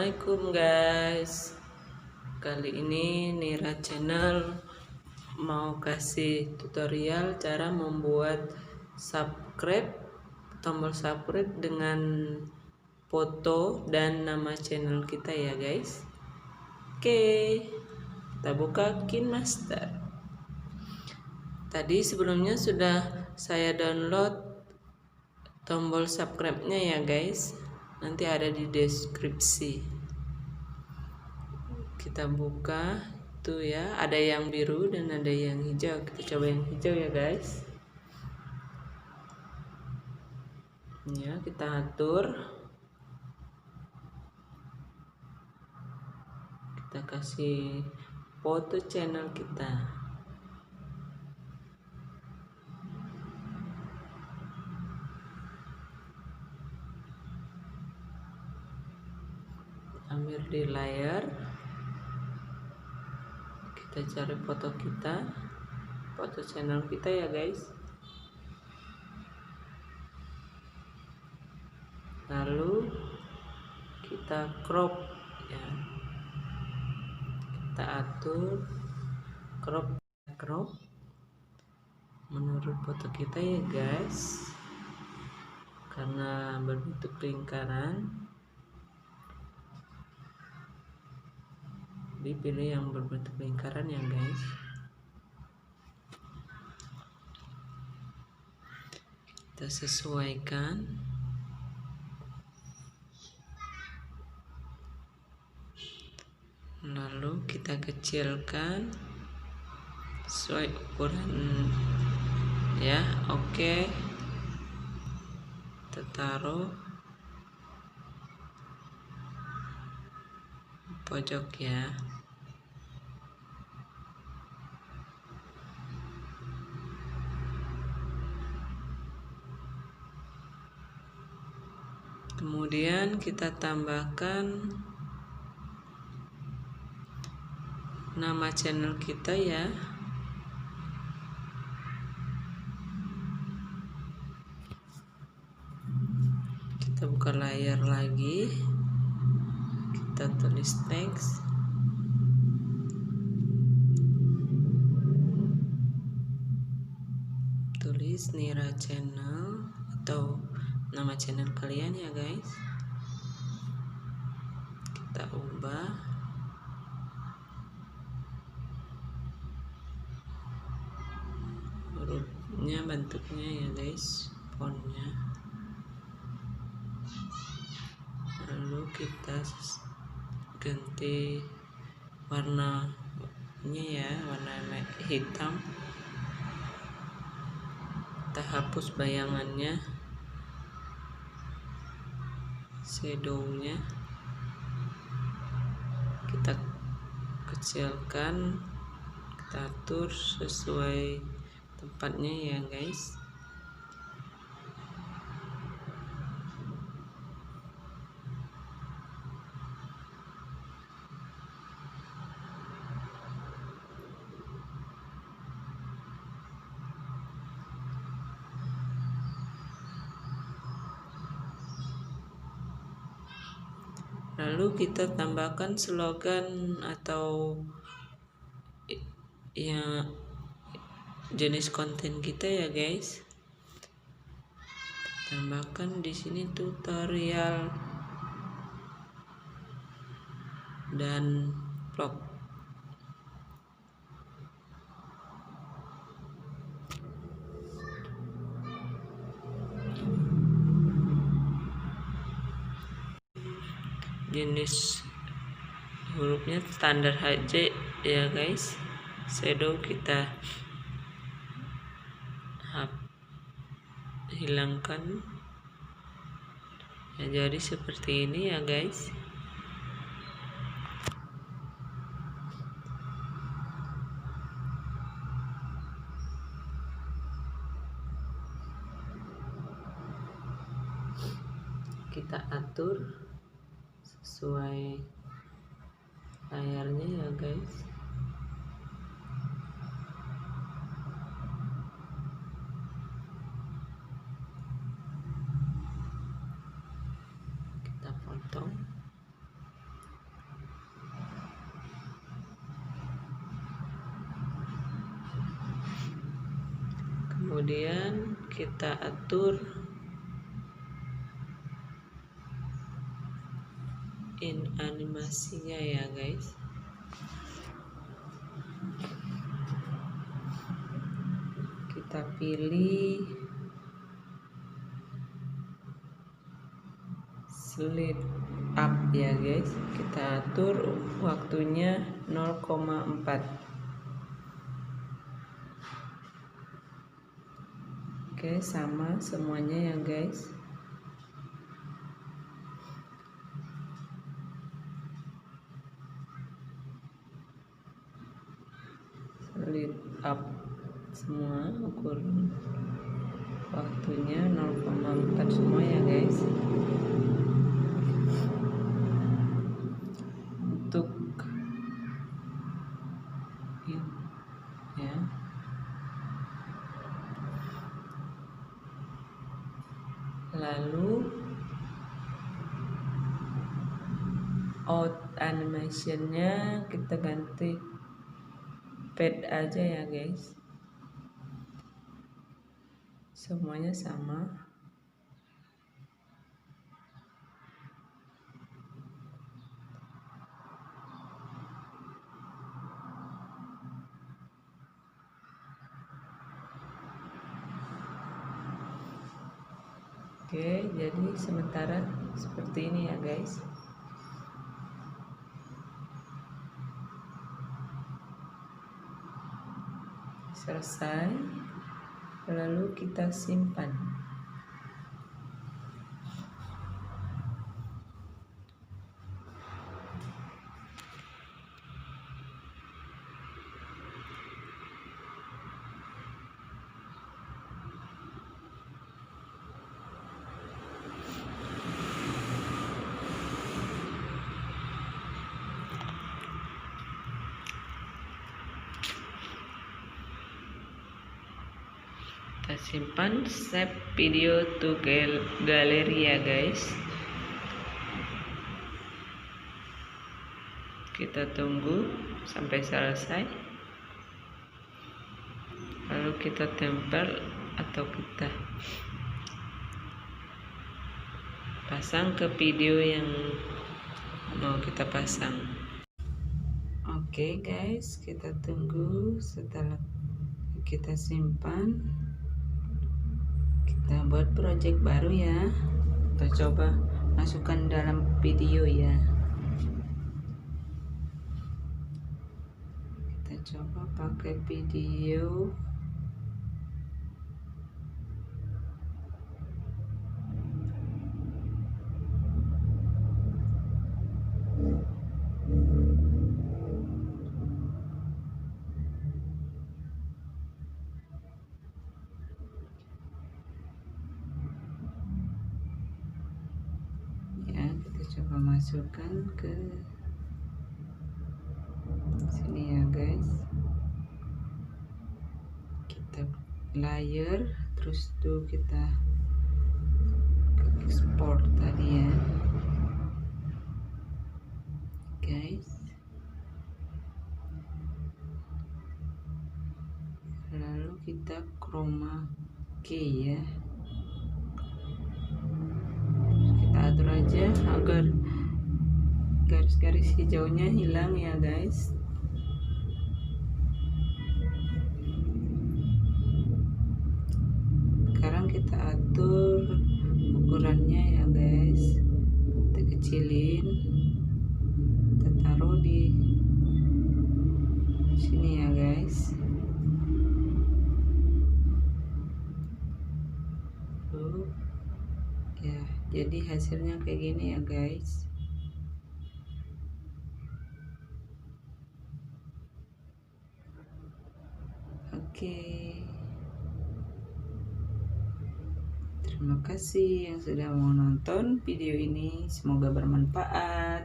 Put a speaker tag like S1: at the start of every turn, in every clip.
S1: Assalamualaikum guys. Kali ini Nira channel mau kasih tutorial cara membuat tombol subscribe dengan foto dan nama channel kita ya guys. Oke, kita buka KineMaster. Tadi sebelumnya sudah saya download tombol subscribe-nya ya guys. Nanti ada di deskripsi. Kita buka tuh ya, ada yang biru dan ada yang hijau. Kita coba yang hijau ya guys. Ya, kita atur. Kita kasih foto channel kita. Ambil di layar, kita cari foto kita, foto channel kita ya guys. Lalu kita crop ya, kita atur crop menurut foto kita ya guys, karena berbentuk lingkaran. Dipilih yang berbentuk lingkaran ya guys. Kita sesuaikan. Lalu kita kecilkan sesuai ukuran ya. Oke, kita taruh pojok ya. Kemudian kita tambahkan nama channel kita ya. Kita buka layar lagi. Kita tulis teks. Tulis Nira channel atau nama channel kalian ya guys. Kita ubah hurufnya, bentuknya ya guys, fontnya. Lalu kita ganti warnanya ya, warna hitam. Kita hapus bayangannya, shadownya. Kita kecilkan, kita atur sesuai tempatnya ya guys. Lalu kita tambahkan slogan atau ya jenis konten kita ya guys. Tambahkan di sini tutorial dan vlog. Jenis hurufnya standar aja ya guys. Shadow kita hilangkan ya, jadi seperti ini ya guys. Kita atur sesuai layarnya ya guys. Kita potong. kemudian kita atur animasinya ya guys. Kita pilih slide up ya guys, kita atur waktunya 0,4. Oke, sama semuanya ya guys. Slide up semua, ukur waktunya 0,4 semua ya guys. Untuk ya, lalu out animationnya kita ganti pad aja ya guys, semuanya sama. Oke, jadi sementara seperti ini ya guys. Selesai, lalu kita simpan. Kita simpan, save video to galeri ya guys. Kita tunggu sampai selesai, lalu kita tempel atau kita pasang ke video yang mau kita pasang. Oke guys, kita tunggu. Setelah kita simpan, kita buat project baru ya. Kita coba masukkan dalam video ya. Kita coba pakai video. Coba masukkan ke sini ya guys. Kita layer, terus tuh kita ekspor tadi ya guys. Lalu kita chroma key ya. Atur aja agar garis-garis hijaunya hilang ya guys. Sekarang kita atur ukurannya ya guys, kita kecilin, kita taruh di sini ya guys. Ya, jadi hasilnya kayak gini ya guys. Oke, terima kasih yang sudah mau nonton video ini, semoga bermanfaat.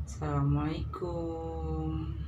S1: Assalamualaikum.